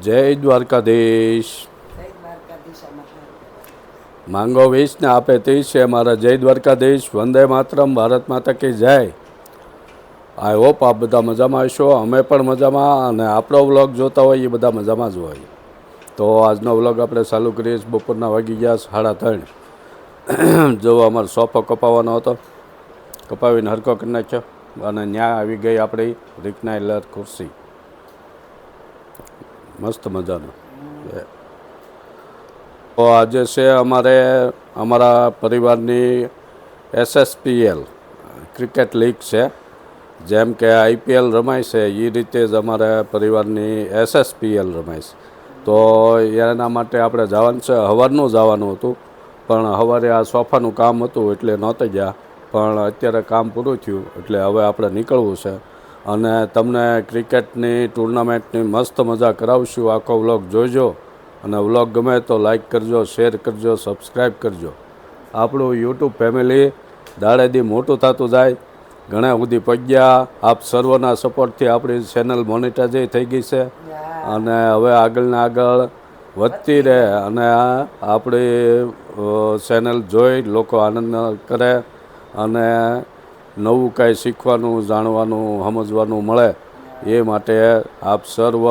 જય દ્વારકાધીશ. માંગો 20 ને આપે 30 છે મારા જય દ્વારકાધીશ. વંદે માતરમ. ભારત માતા કી જય. આઈ હોપ આપ બધા મજામાં હશો. અમે પણ મજામાં, અને આપણો વ્લોગ જોતા હોય એ બધા મજામાં જ હોય. તો આજનો વ્લોગ આપણે ચાલુ કરીએ છીએ. બપોરના વાગી ગયા 3:30. જો અમારો સોફો કપાવવાનો હતો, કપાવીને હરકો કરી નાખ્યો, અને ન્યા આવી ગઈ આપણી રિકનાઇલર ખુરશી, મસ્ત મજાનું. તો આજે છે અમારા પરિવારની SSPL ક્રિકેટ લીગ છે. જેમ કે IPL રમાય છે એ રીતે જ અમારા પરિવારની SSPL રમાય છે. તો એના માટે આપણે જવાનું છે. સવારનું જવાનું હતું, પણ સવારે આ સોફાનું કામ હતું એટલે નહોતા ગયા. પણ અત્યારે કામ પૂરું થયું એટલે હવે આપણે નીકળવું છે, અને તમને ક્રિકેટની ટુર્નામેન્ટની મસ્ત મજા કરાવશું. આખો વ્લોગ જોઈજો, અને વ્લોગ ગમે તો લાઈક કરજો, શેર કરજો, સબસ્ક્રાઈબ કરજો. આપણું યુટ્યુબ ફેમિલી દાડેદી મોટું થતું જાય. ઘણા સુધી પગ્યા. આપ સર્વના સપોર્ટથી આપણી ચેનલ મોનેટાઇઝ થઈ ગઈ છે, અને હવે આગળને આગળ વધતી રહે, અને આપણી ચેનલ જોઈ લોકો આનંદ કરે, અને નવું કાંઈ શીખવાનું, જાણવાનું, સમજવાનું મળે. એ માટે આપ સર્વ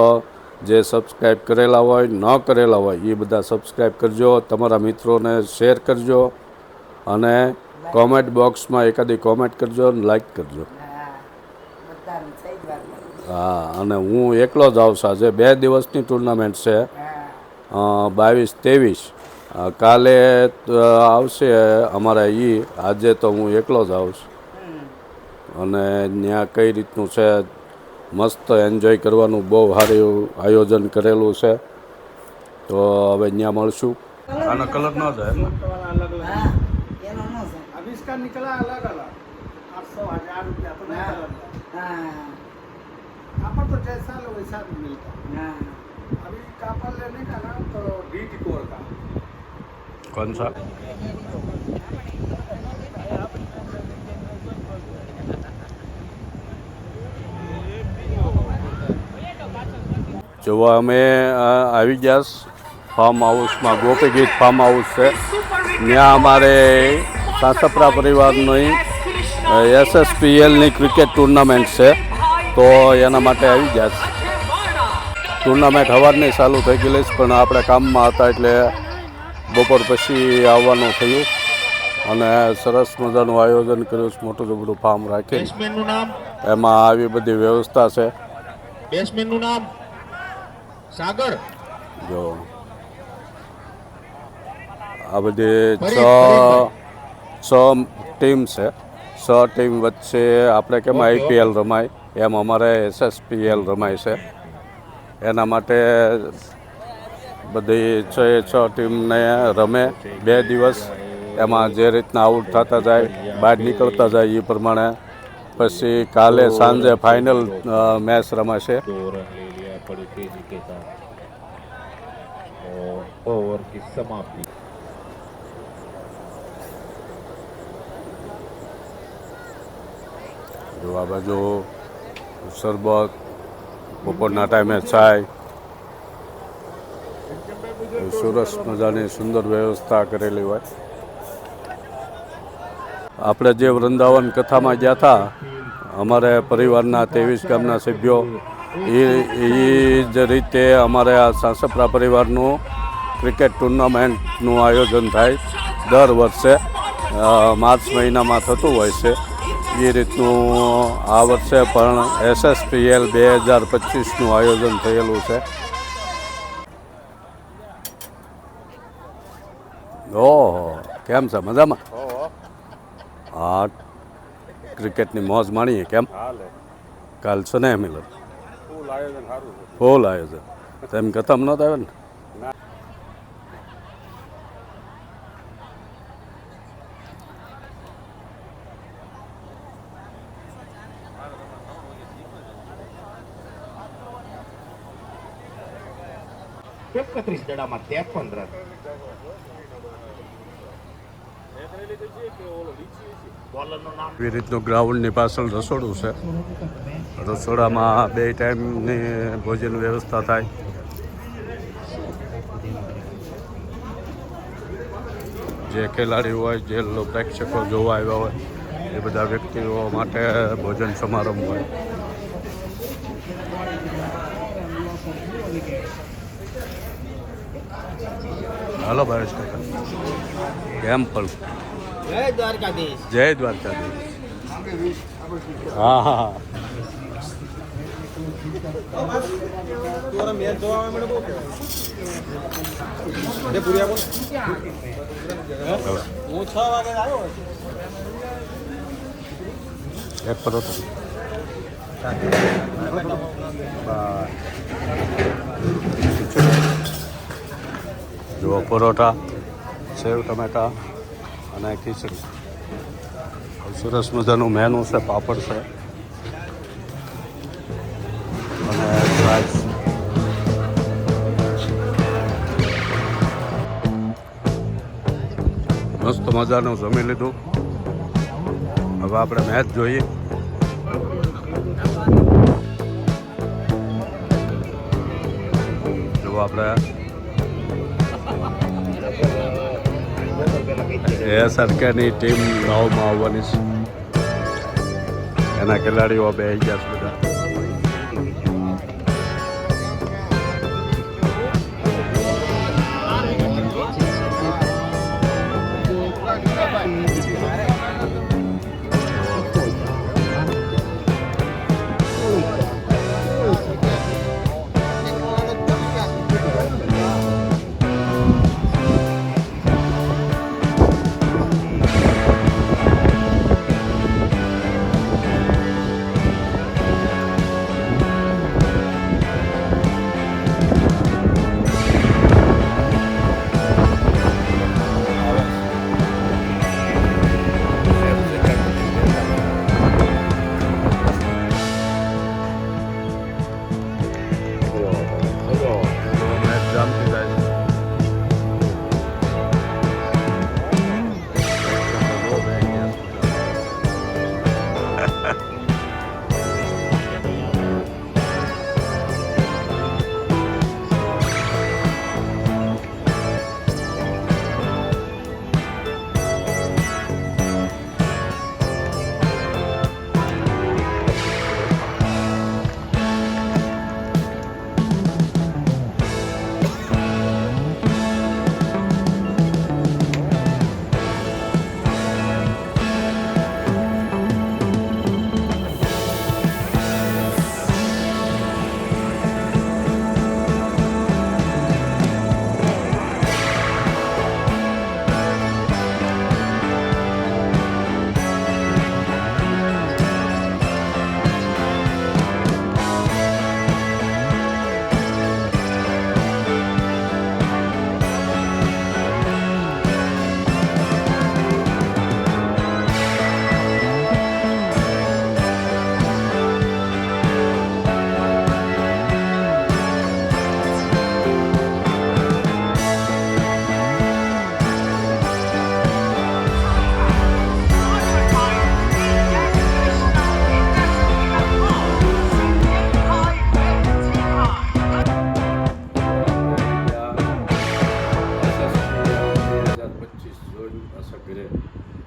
જે સબસ્ક્રાઈબ કરેલા હોય, ન કરેલા હોય, એ બધા સબસ્ક્રાઈબ કરજો. તમારા મિત્રોને શેર કરજો, અને કોમેન્ટ બોક્સમાં એકાદી કોમેન્ટ કરજો અને લાઈક કરજો. હા, અને હું એકલો જ આવશે. આજે 2 દિવસની ટુર્નામેન્ટ છે, 22-23. કાલે આવશે અમારા આજે તો હું એકલો જ આવીશ. અને ત્યાં કઈ રીતનું છે, મસ્ત એન્જોય કરવાનું બહુ સારું આયોજન કરેલું છે. તો હવે ત્યાં મળશું. આનો કલર ન જાય એમ इसका निकला अलग अलग 800-1000 रुपया तो नहीं कापर तो जैसा लो वैसा भी मिलता। अभी कापर लेने का ना तो D-Decor का कौन सा જો અમે આવી ગયા ફાર્મ હાઉસમાં. ગોપી ગીત ફાર્મ હાઉસ છે. ત્યાં અમારે સાસપરા પરિવારની SSPLની ક્રિકેટ ટુર્નામેન્ટ છે, તો એના માટે આવી ગયા છે. ટુર્નામેન્ટ સવારની ચાલુ થઈ ગયેલી છે, પણ આપણે કામમાં હતા એટલે બપોર પછી આવવાનું થયું, અને સરસ મજાનું આયોજન કર્યું છે. મોટું જબરું ફાર્મ રાખી એમાં આવી બધી વ્યવસ્થા છે. બેટ્સમેનનું નામ સાગર. જો આ બધી 6 ટીમ છે. 6 ટીમ વચ્ચે આપણે કેમ IPL રમાય એમ અમારે SSPL રમાય છે. એના માટે બધી 6 ટીમને રમે 2 દિવસ. એમાં જે રીતના આઉટ થતા જાય, બહાર નીકળતા જાય એ પ્રમાણે પછી કાલે સાંજે ફાઇનલ મેચ રમાશે. ओवर की समाप्ति. જો આ બાજુ શરબત, બપોરના ટાઈમે ચાય, સરસ મજાની સુંદર વ્યવસ્થા કરેલી હોય. આપણે જે વૃંદાવન કથામાં ગયા હતા, અમારે પરિવારના 23 ગામના સભ્યો, એ જ રીતે અમારે આ સાસપરા પરિવારનું ક્રિકેટ ટુર્નામેન્ટનું આયોજન થાય દર વર્ષે. માર્ચ મહિનામાં થતું હોય છે. એ રીતનું આ વર્ષે પણ SSPL 2025નું આયોજન થયેલું છે. ઓહો, કેમ છે? મજામાં? હા, ક્રિકેટની મોજ માણીએ કેમ? કાલ છે ને મિલન ફૂલ આયોજન. તેમ ખતમ ન થાય ને. દડામાં 53 રન. એવી રીતનું ગ્રાઉન્ડની પાછળ રસોડું છે. રસોડામાં 2 ટાઈમની ભોજન વ્યવસ્થા થાય. જે ખેલાડી હોય જે પ્રેક્ષકો જોવા આવ્યા હોય એ બધા વ્યક્તિઓ માટે ભોજન સમારંભ હોય. હાલો ભાવેશ કાકા, કેમ પણ જય દ્વારકાધીશ. જય દ્વારકાધીશ. હા હા હા. મેચ જોવા મને બહુ કહેવાય. હું 6 વાગે આવ્યો. એક પરોઠો. જુઓ પરોઠા, સેવ ટમેટા અને ખીચડી. સરસ મજાનું મેનુ છે, પાપડ છે અને રાઈસ. મસ્ત મજાનું જમી લીધું. હવે આપણે મેચ જોઈએ. જો આપણે એસઆરકેની ટીમ નવમાં આવવાની છે. એના ખેલાડીઓ બેસી ગયા છે બધા.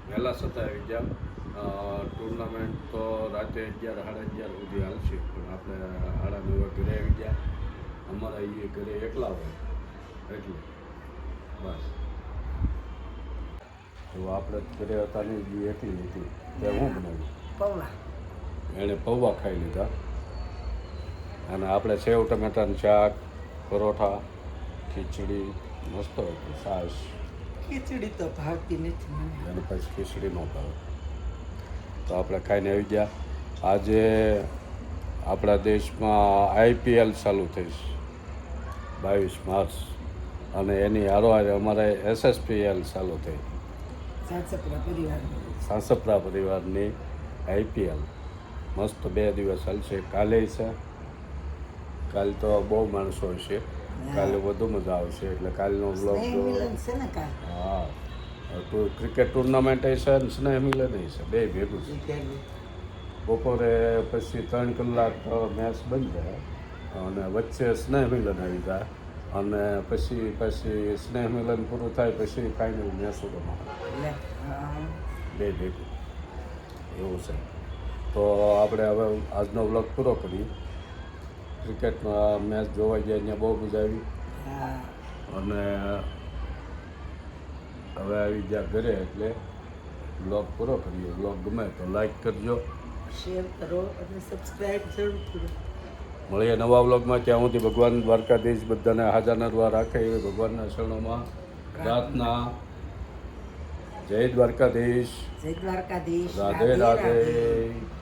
વહેલા છતાં આવી ગયા. ટુર્નામેન્ટ તો રાતે 11 સાડા 11 સુધી હાલશે, પણ આપણે 8:30 ઘરે આવી ગયા. અમારા એ ઘરે એકલા હોય એટલે બસ. તો આપણે ઘરે હતા ને એ એકલી હતી ત્યાં હું બનાવ્યું પૌવા. એણે પૌવા ખાઈ લીધા અને આપણે સેવ ટમેટાનું શાક, પરોઠા, ખીચડી મસ્ત હતું, છાશ. ખીચડી તો ભાવતી નથી મને. અને પછી ખીચડી ન ભાવે તો આપણે ખાઈને આવી ગયા. આજે આપણા દેશમાં IPL ચાલુ થઈ છે 22 માર્ચ, અને એની હારોહારે અમારે SSPL ચાલુ થઈ, સાંસપરા પરિવારની IPL. મસ્ત 2 દિવસ ચાલશે. કાલે છે, કાલે તો બહુ માણસો હશે, કાલે વધુ મજા આવશે. એટલે કાલનો બ્લોગ હા ક્રિકેટ ટુર્નામેન્ટ છે ને સ્નેહ મિલન છે, બે ભેગું છે. બપોરે પછી 3 કલાક મેચ બંધ થાય અને વચ્ચે સ્નેહ મિલન આવી જાય અને પછી સ્નેહ મિલન પૂરું થાય પછી ફાઇનલ મેચ રમાડે લે હા. બે ભેગું એવું છે. તો આપણે હવે આજનો વ્લોગ પૂરો કરીએ. ક્રિકેટમાં મેચ જોવા ગયા ત્યાં બહુ મજા આવી હા. અને હવે આવી ગયા ઘરે એટલે વ્લોગ પૂરો કરીએ. વ્લોગ ગમે તો લાઈક કરજો. શેર કરો અને સબસ્ક્રાઇબ જરૂર કરો. મળીએ નવા વ્લોગમાં. ત્યાં સુધી ભગવાન દ્વારકાધીશ બધાને હાજર નરવા રાખે એવી ભગવાનના શરણોમાં પ્રાર્થના. જય દ્વારકાધીશ. જય દ્વારકાધીશ. રાધે રાધે.